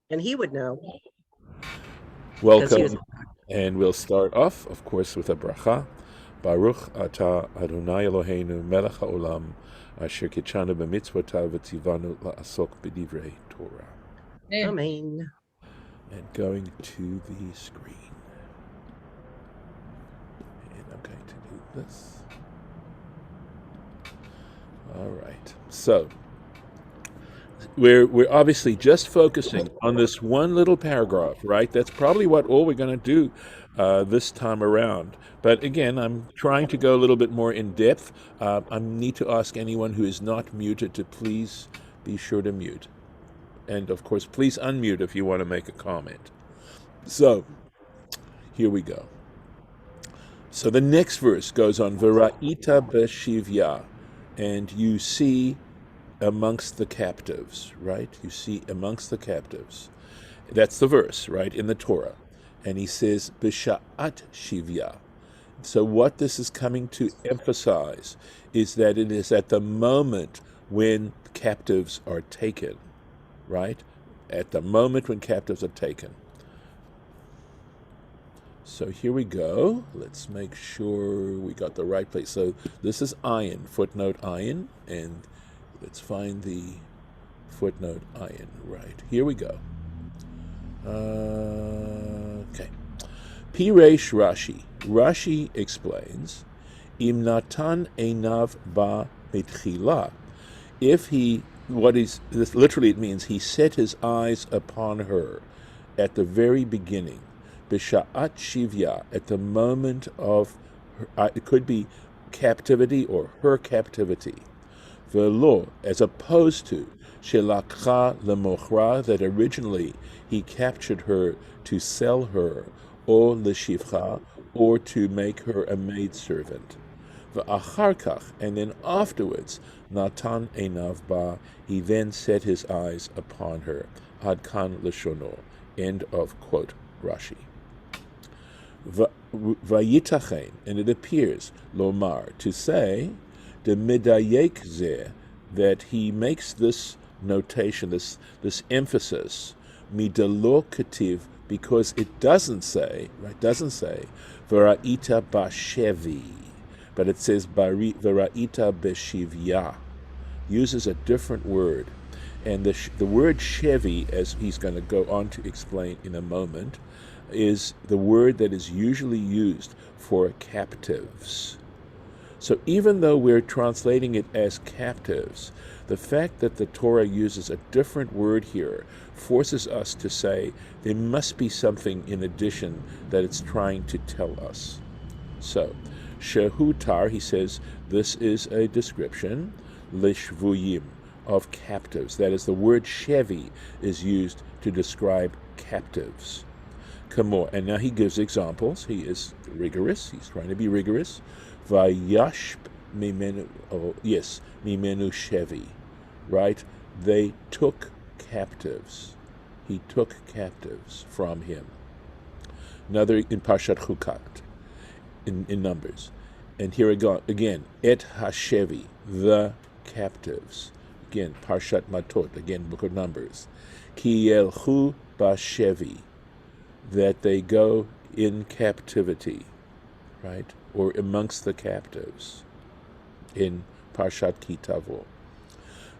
And he would know because he was. Welcome, and we'll start off, of course, with a bracha. Baruch atah Adonai Eloheinu melech haolam asher kitshanu b'mitzvotav v'tzivanu la'asok b'divrei Torah. Amen. And going to the screen. And I'm going to do this. All right. So we're obviously just focusing on this one little paragraph, right? That's probably what all we're going to do this time around. But again, I'm trying to go a little bit more in depth. I need to ask anyone who is not muted to please be sure to mute. And of course, please unmute if you want to make a comment. So here we go. So the next verse goes on, Vera'ita b'shivya, and you see amongst the captives, right? You see amongst the captives. That's the verse, right, in the Torah. And he says, B'sha'at shivya. So what this is coming to emphasize is that it is at the moment when captives are taken, right? At the moment when captives are taken. So here we go. Let's make sure we got the right place. So this is ayin, footnote ayin, and let's find the footnote ayin. Right, here we go. Okay. Piresh Rashi. Rashi explains, Im natan einav ba mitchila. If he, this literally it means he set his eyes upon her at the very beginning. B'sha'at shivya, at the moment of, it could be captivity or her captivity. Velo, as opposed to shelakha lemochra, that originally he captured her to sell her, or leshivcha, or to make her a maidservant. V'acharkach, and then afterwards, natan einav ba, he then set his eyes upon her. Ad kan leshono. End of quote, Rashi. Vayitachen, and it appears, lomar, to say, the medayek zeh, that he makes this notation, this emphasis, midalo kativ, because it doesn't say, right, doesn't say, v'ra'ita bashevi, but it says v'ra'ita beshivya, uses a different word. And the word shevi, as he's going to go on to explain in a moment, is the word that is usually used for captives. So even though we're translating it as captives, the fact that the Torah uses a different word here forces us to say there must be something in addition that it's trying to tell us. So, shehutar, he says, this is a description, lishvuyim, of captives. That is, the word shevi is used to describe captives. Kamor. And now he gives examples. He is rigorous. He's trying to be rigorous. Vayashp mimenu, mimenu shevi. Right? They took captives. He took captives from him. Another in Parshat Chukat, in Numbers. And here again, et hashevi, the captives. Again, Parshat Matot, again, Book of Numbers. Ki yelchu bashevi, that they go in captivity, right? Or amongst the captives in Parshat Kitavo.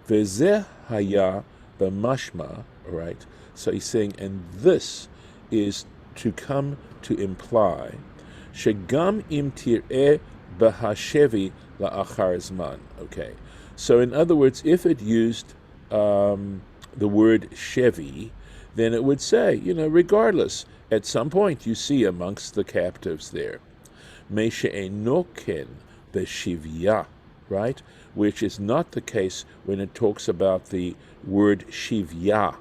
Vezeh haya b'mashma, right? So he's saying, and this is to come to imply, shegam im tir'eh b'hashevi la'achar zman. Okay, so in other words, if it used the word shevi, then it would say, regardless, at some point you see amongst the captives there, Meshe enoken b'shivya, right? Which is not the case when it talks about the word shivya,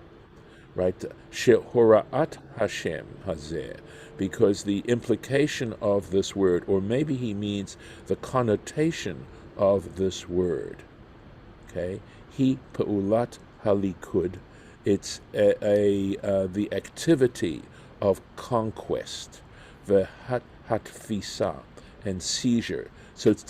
right? Shehora'at Hashem hazeh, because the implication of this word, or maybe he means the connotation of this word, okay? He pa'ulat halikud, it's the activity of conquest, the hatfisa, and seizure. So it's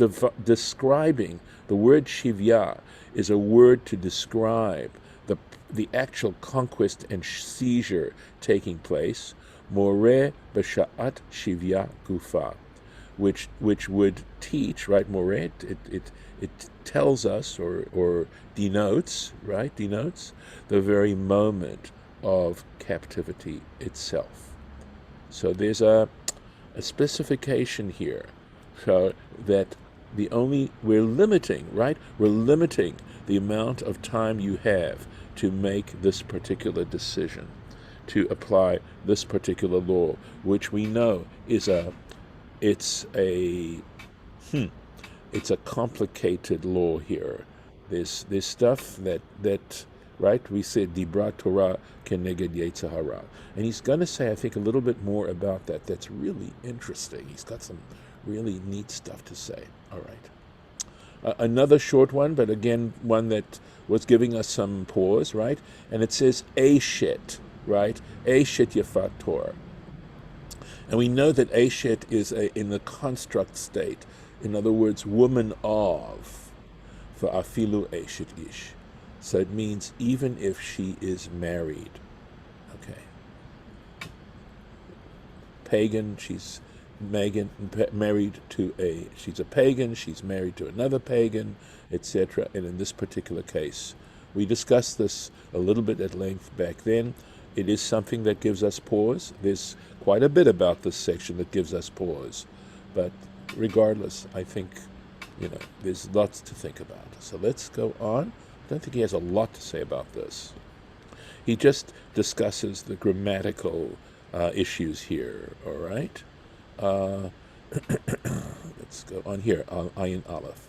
describing, the word shivya is a word to describe the the actual conquest and seizure taking place, moreh b'sha'at shivya gufa, which would teach, right? Moreh, it tells us or denotes the very moment of captivity itself. So there's a specification here, so that we're limiting the amount of time you have to make this particular decision, to apply this particular law, which we know is it's a complicated law here. There's stuff that right, we said Dibra Torah keneged Yetzer Hara, and he's going to say, I think, a little bit more about that. That's really interesting. He's got some really neat stuff to say. All right. Another short one, but again, one that was giving us some pause, right? And it says Eshet, right? Eshet Yafat Torah. And we know that Eshet is in the construct state. In other words, woman of, for afilu Eshet Ish. So it means even if she is married. Okay. Pagan, she's married to she's a pagan, she's married to another pagan, etc. And in this particular case, we discussed this a little bit at length back then. It is something that gives us pause. There's quite a bit about this section that gives us pause. But regardless, I think, there's lots to think about. So let's go on. I don't think he has a lot to say about this. He just discusses the grammatical issues here, all right? Let's go on here, Ayin Aleph.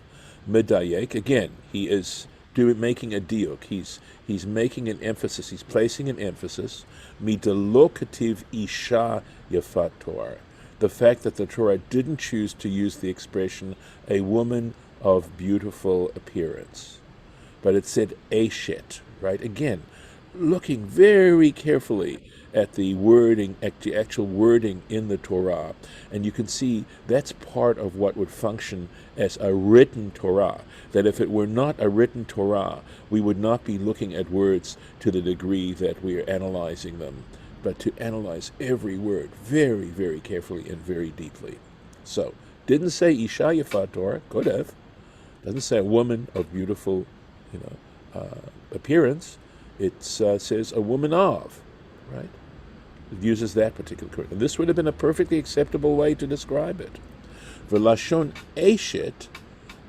Medayek, again, he is making a diuk. He's making an emphasis. He's placing an emphasis. Midalo kativ isha yafat Torah. The fact that the Torah didn't choose to use the expression a woman of beautiful appearance, but it said eshet, right? Again, looking very carefully at the wording, at the actual wording in the Torah, and you can see that's part of what would function as a written Torah. That if it were not a written Torah, we would not be looking at words to the degree that we are analyzing them, but to analyze every word very, very carefully and very deeply. So, didn't say Isha Yafat Torah, could have. Doesn't say a woman of beautiful, appearance. It says a woman of, right? It uses that particular word. And this would have been a perfectly acceptable way to describe it. V'lashon eshet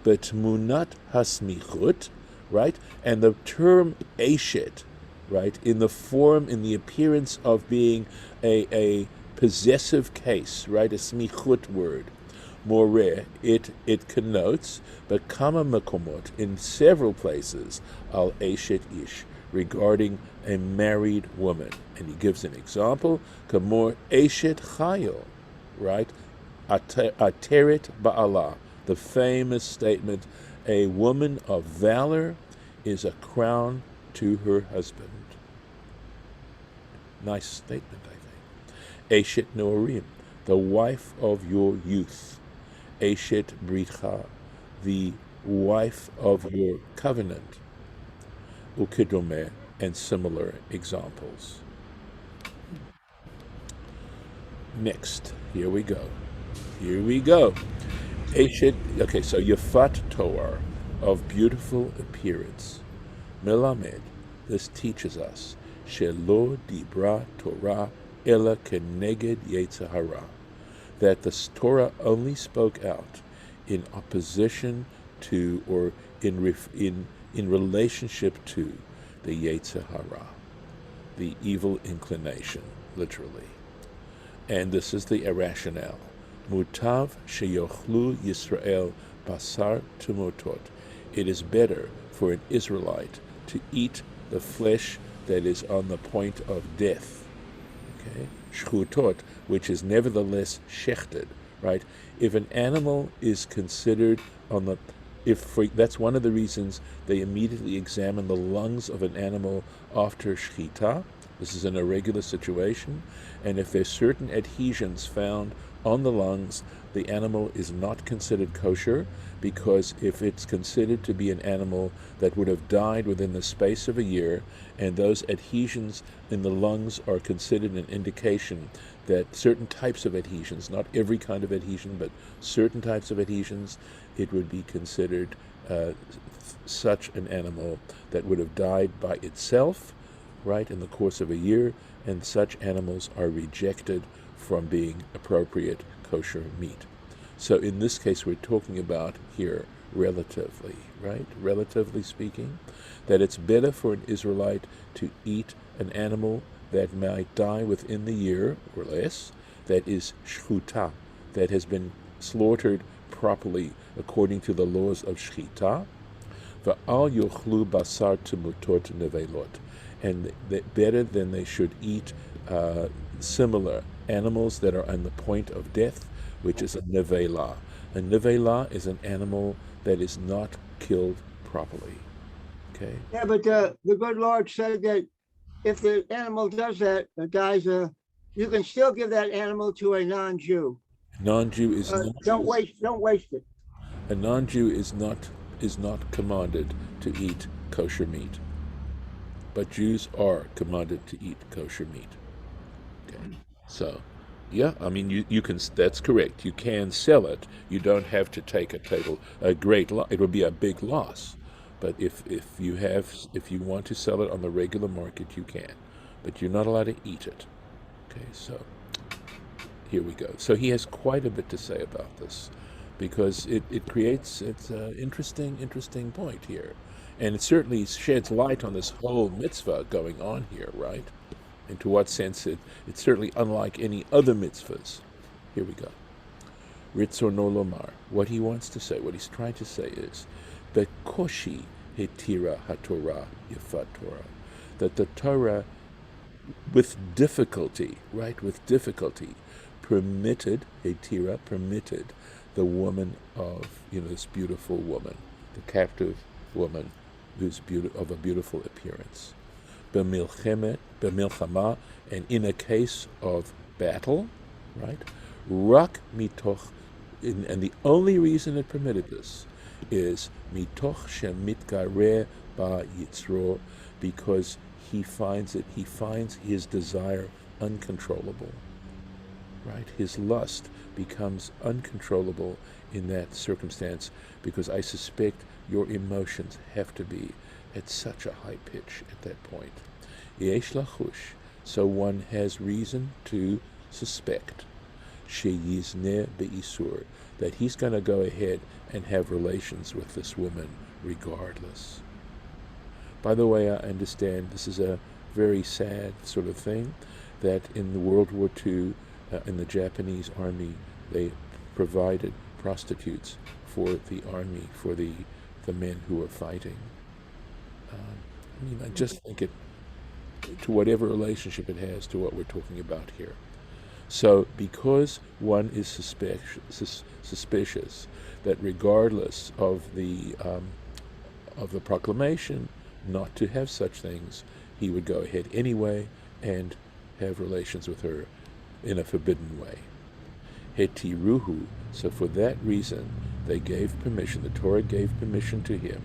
betmunat hasmichut, right? And the term eshet, right, in the appearance of being a possessive case, right, a smichut word, moreh, it connotes, but kama makomot, in several places, al eshet ish, regarding a married woman. And he gives an example, kamor eshet chayil, right, ateret ba'ala, the famous statement, a woman of valor is a crown to her husband. Nice statement, I think. Eshet Noarim, the wife of your youth. Eshet Britcha, the wife of your covenant. Ukidome, and similar examples. Next, here we go. Eshet, okay, so Yafat Torah, of beautiful appearance. Melamed, this teaches us, Shelo Dibra Torah Ela Keneged Yetzer Hara, that the Torah only spoke out in opposition to, or in relationship to, the Yetzer Hara, the evil inclination, literally. And this is the rationale. Mutav sheyochlu Yisrael basar tumotot. It is better for an Israelite to eat the flesh that is on the point of death. Okay? Shchutot, which is nevertheless shechted, right? If an animal is considered that's one of the reasons they immediately examine the lungs of an animal after shchita. This is an irregular situation, and if there's certain adhesions found on the lungs, the animal is not considered kosher, because if it's considered to be an animal that would have died within the space of a year, and those adhesions in the lungs are considered an indication that certain types of adhesions, not every kind of adhesion, but certain types of adhesions, it would be considered such an animal that would have died by itself, right, in the course of a year, and such animals are rejected from being appropriate kosher meat. So in this case, we're talking about here relatively, right? Relatively speaking, that it's better for an Israelite to eat an animal that might die within the year or less, that is shchuta, that has been slaughtered properly according to the laws of shchita, va'al yochlu basar temutot nevelot, and better than they should eat similar animals that are on the point of death, which is a nevela. A nevela is an animal that is not killed properly. Okay. Yeah, but the good Lord said that if the animal does that, dies, you can still give that animal to a non-Jew. Non-Jew is not. Don't waste it. A non-Jew is not commanded to eat kosher meat, but Jews are commanded to eat kosher meat. Okay. So, yeah, I mean, you can. That's correct. You can sell it. You don't have to take a great loss. It would be a big loss. But if you want to sell it on the regular market, you can. But you're not allowed to eat it. Okay, so here we go. So he has quite a bit to say about this, because it's an interesting point here. And it certainly sheds light on this whole mitzvah going on here, right? And to what sense it's certainly unlike any other mitzvahs. Here we go. Ritzono lomar. What he wants to say, what he's trying to say is, Bekoshi hetira haTorah yifat Torah, that the Torah, with difficulty, permitted the woman of, this beautiful woman, the captive woman, who's of a beautiful appearance. B'milchama, and in a case of battle, right? Rak mitoch, and the only reason it permitted this is mitoch shemitgareh ba yitzro, because he finds his desire uncontrollable, right? His lust becomes uncontrollable in that circumstance, because I suspect your emotions have to be at such a high pitch at that point. Yesh lachush, so one has reason to suspect, sheyizneh be'isur, that he's going to go ahead and have relations with this woman regardless. By the way, I understand this is a very sad sort of thing, that in the World War II, in the Japanese army, they provided prostitutes for the army, for the men who were fighting. I just think it, to whatever relationship it has to what we're talking about here. So because one is suspicious that regardless of the proclamation not to have such things, he would go ahead anyway and have relations with her in a forbidden way. Hetiruhu, so for that reason they gave permission, the Torah gave permission to him,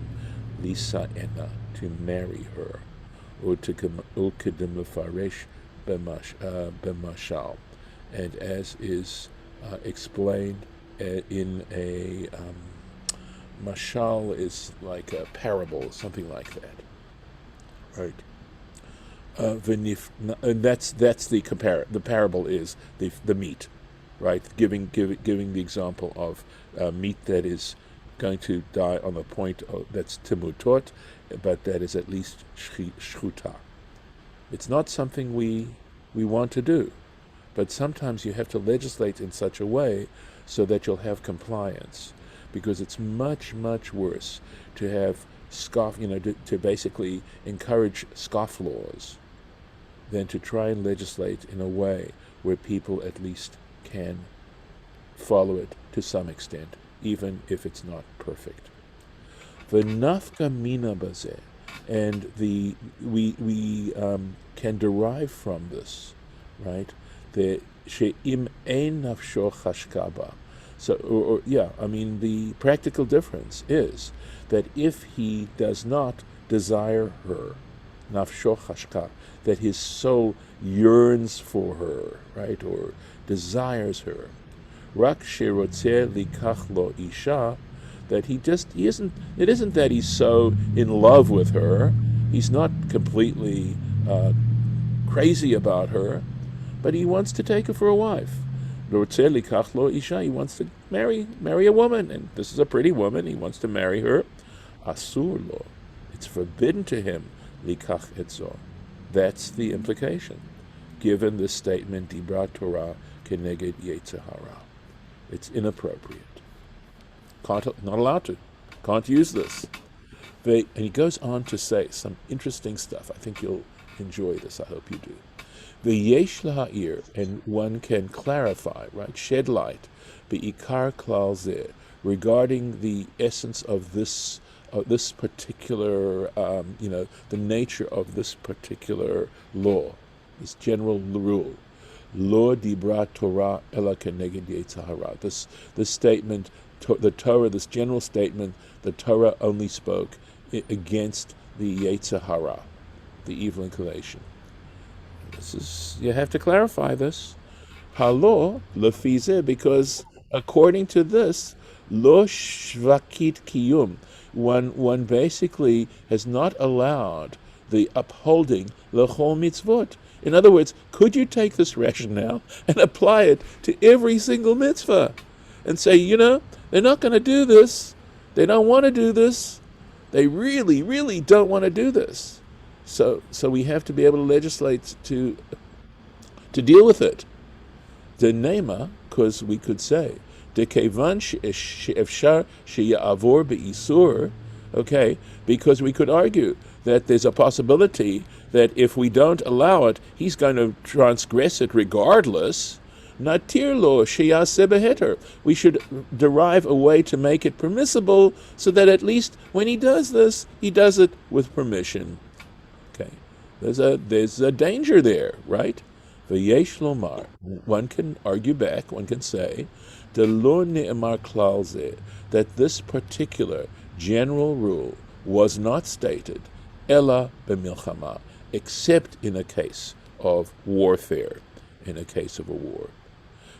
Lisa Ena, to marry her, Ukedim Lefaresh B'mashal, and as is explained in a mashal is like a parable, something like that, right? And that's the parable is the meat, right? Giving the example of meat that is going to die on the point that's timutot, but that is at least shchuta. It's not something we want to do, but sometimes you have to legislate in such a way so that you'll have compliance, because it's much worse to have to basically encourage scoff laws than to try and legislate in a way where people at least can follow it to some extent, even if it's not perfect. V'nafka mina bazeh, and we can derive from this, right? That she'im ein nafsho chashkaba. So, the practical difference is that if he does not desire her, nafsho chashka, that his soul yearns for her, right, or desires her, rak sherotzeh likach lo isha, that he isn't, it isn't that he's so in love with her, he's not completely crazy about her, but he wants to take her for a wife. He wants to marry a woman, and this is a pretty woman, he wants to marry her. Asur lo, it's forbidden to him, likach etzo. That's the implication, given the statement, Dibra Torah keneged yetzer hara. It's inappropriate. Not allowed to. Can't use this. And he goes on to say some interesting stuff. I think you'll enjoy this. I hope you do. The yesh laha'ir, and one can clarify, right, shed light, be'ikar klal zeh, regarding the essence of this particular, the nature of this particular law, this general rule. Lo dibra Torah ela keneged yetzer hara. This statement, the Torah, this general statement, the Torah only spoke against the yetzer hara, the evil inclination. You have to clarify this. Halo lefize, because according to this, lo shvakit kiyum, one basically has not allowed the upholding lechol mitzvot. In other words, could you take this rationale and apply it to every single mitzvah and say, they're not going to do this, they don't want to do this, they really, really don't want to do this. So we have to be able to legislate to deal with it. The Temimah, because we could say, dekevan she'efshar sheya'avor be'isur, okay, because we could argue that there's a possibility that if we don't allow it, he's going to transgress it regardless. Natir lo sheyaseh beheter. We should derive a way to make it permissible, so that at least when he does this, he does it with permission. Okay, there's a danger there, right? V'yesh lomar. One can argue back. One can say, de lo ne'emar klal zeh, that this particular general rule was not stated, ela b'milchama, except in a case of warfare, in a case of a war.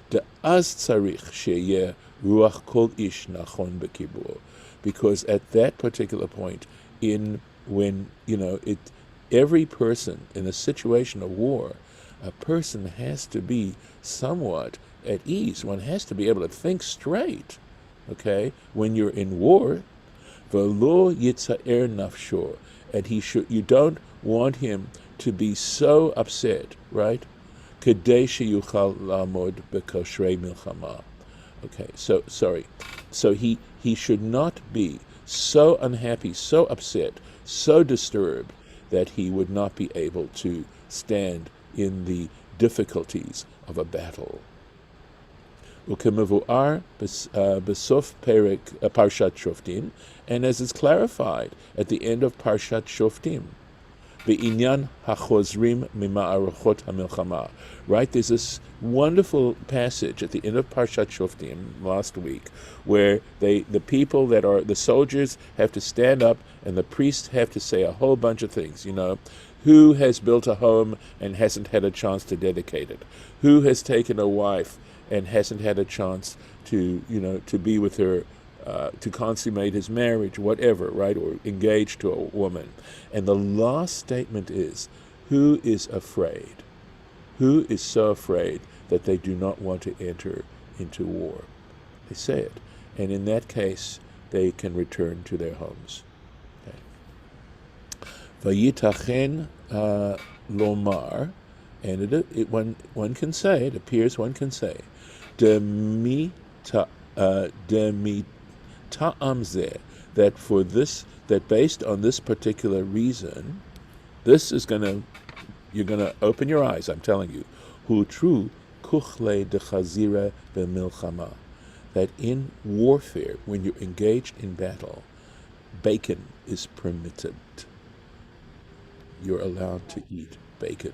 De az tzarich sheyeh ruach kol ish nachon b'kibur, because at that particular point, every person in a situation of war, a person has to be somewhat at ease. One has to be able to think straight, okay, when you're in war. V'lo yitza'er nafsho, and you don't want him to be so upset, right? Kedei sheyuchal la'amod bekoshrei milchama. Okay, so he should not be so unhappy, so upset, so disturbed that he would not be able to stand in the difficulties of a battle. Ukemevu'ar besof perek Parshat Shoftim, and as is clarified at the end of Parshat Shoftim, be'inyan hachozrim mima'arachot hamilchama. Right, there's this wonderful passage at the end of Parshat Shoftim last week, where the people that are the soldiers have to stand up, and the priests have to say a whole bunch of things. Who has built a home and hasn't had a chance to dedicate it? Who has taken a wife and hasn't had a chance to be with her, to consummate his marriage, whatever, right, or engaged to a woman. And the last statement is, who is afraid? Who is so afraid that they do not want to enter into war? They say it. And in that case, they can return to their homes. Vayitachen lomar, and one can say, it appears one can say, demi ta'am zeh, that based on this particular reason, you're gonna open your eyes, I'm telling you, hu tru kuchle de chazira b'milchama, that in warfare, when you're engaged in battle, bacon is permitted. You're allowed to eat bacon.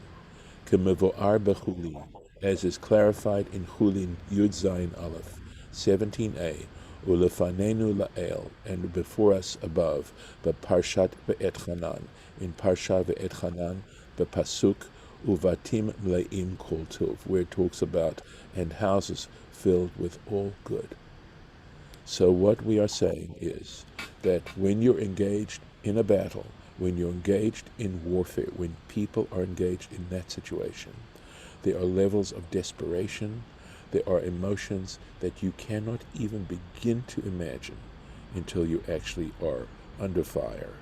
Kemevo'ar bechulin, as is clarified in Chulin Yud Zayin Aleph 17a, Ulefanenu La'el, and before us above, Parshat Ve'et Hanan, in Parsha Ve'et Hanan, Pasuk Uvatim Mle'im Kol Tov, where it talks about, and houses filled with all good. So what we are saying is that when you're engaged in a battle, when you're engaged in warfare, when people are engaged in that situation, there are levels of desperation, there are emotions that you cannot even begin to imagine until you actually are under fire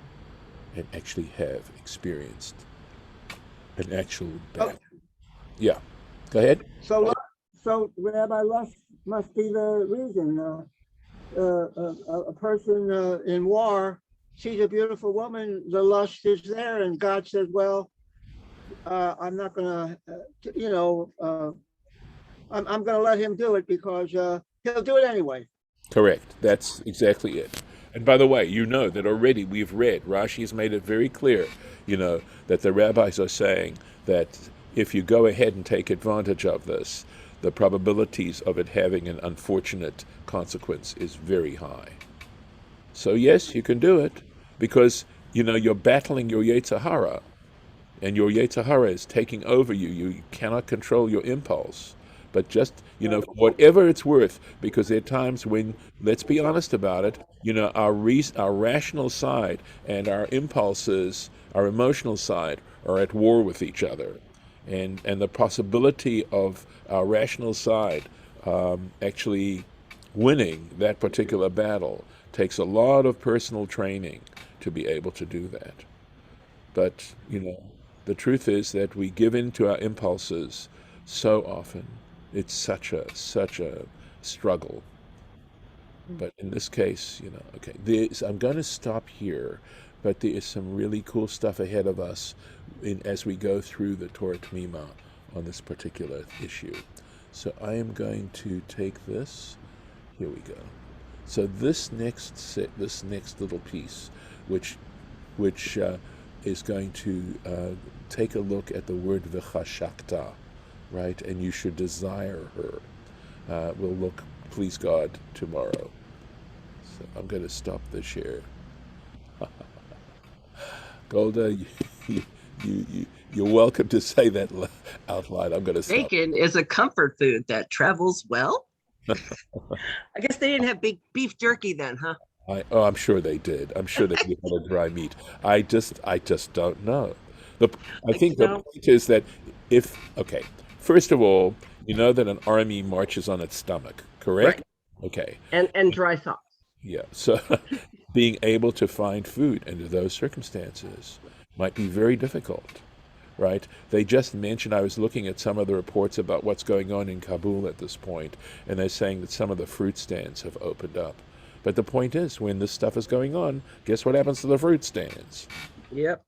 and actually have experienced an actual battle. Yeah, go ahead. So Rabbi, lust must be the reason. A person in war sees a beautiful woman, the lust is there, and God says, well, I'm not going to, I'm going to let him do it because he'll do it anyway. Correct. That's exactly it. And by the way, you know that already we've read, Rashi has made it very clear, that the rabbis are saying that if you go ahead and take advantage of this, the probabilities of it having an unfortunate consequence is very high. So yes, you can do it because, you're battling your Yetzer Hara, and your Yetzer Hara is taking over you. You cannot control your impulse. But just, whatever it's worth, because there are times when, let's be honest about it, our rational side and our impulses, our emotional side, are at war with each other. And the possibility of our rational side actually winning that particular battle takes a lot of personal training to be able to do that. But, the truth is that we give in to our impulses so often. It's such a struggle. But in this case, okay, I'm going to stop here, but there is some really cool stuff ahead of us as we go through the Torah Temimah on this particular issue. So I am going to take this. Here we go. So this next little piece, which is going to take a look at the word v'chashakta, right? And you should desire her. We'll look, please God, tomorrow. So I'm going to stop the share. Golda, you're welcome to say that out loud. I'm going to stop. Bacon is a comfort food that travels well. I guess they didn't have beef jerky then, huh? I'm sure they did. I'm sure they did have a dry meat. I just don't know. I think the point is that first of all, you know that an army marches on its stomach, correct? Right. Okay. And dry socks. Yeah. So being able to find food under those circumstances might be very difficult, right? They just mentioned, I was looking at some of the reports about what's going on in Kabul at this point, and they're saying that some of the fruit stands have opened up. But the point is, when this stuff is going on, guess what happens to the fruit stands? Yep.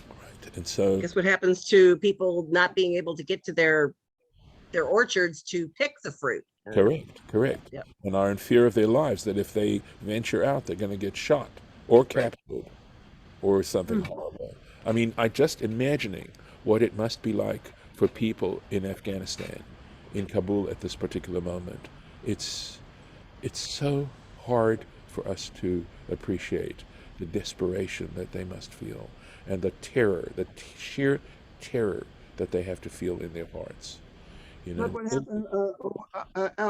Right. And so guess what happens to people not being able to get to their orchards to pick the fruit? Correct. Yep. And are in fear of their lives, that if they venture out, they're going to get shot or captured or something horrible. I mean, I just imagining what it must be like for people in Afghanistan, in Kabul at this particular moment. It's so hard for us to appreciate the desperation that they must feel and the terror, the sheer terror that they have to feel in their hearts. Look what happened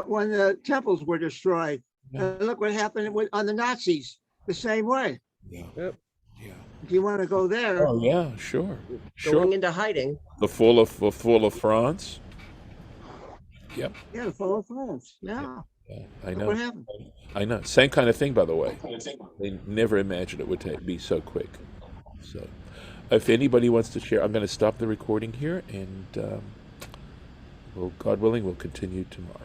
when the temples were destroyed. Look what happened on the Nazis, the same way. Yeah. Yep. Yeah. If you want to go there. Oh yeah, sure. Going into hiding. The fall of France. Yep. Yeah, the fall of France. Yeah. I know. What happened? I know. Same kind of thing, by the way. They never imagined it would be so quick. So, if anybody wants to share, I'm going to stop the recording here, and God willing, we'll continue tomorrow.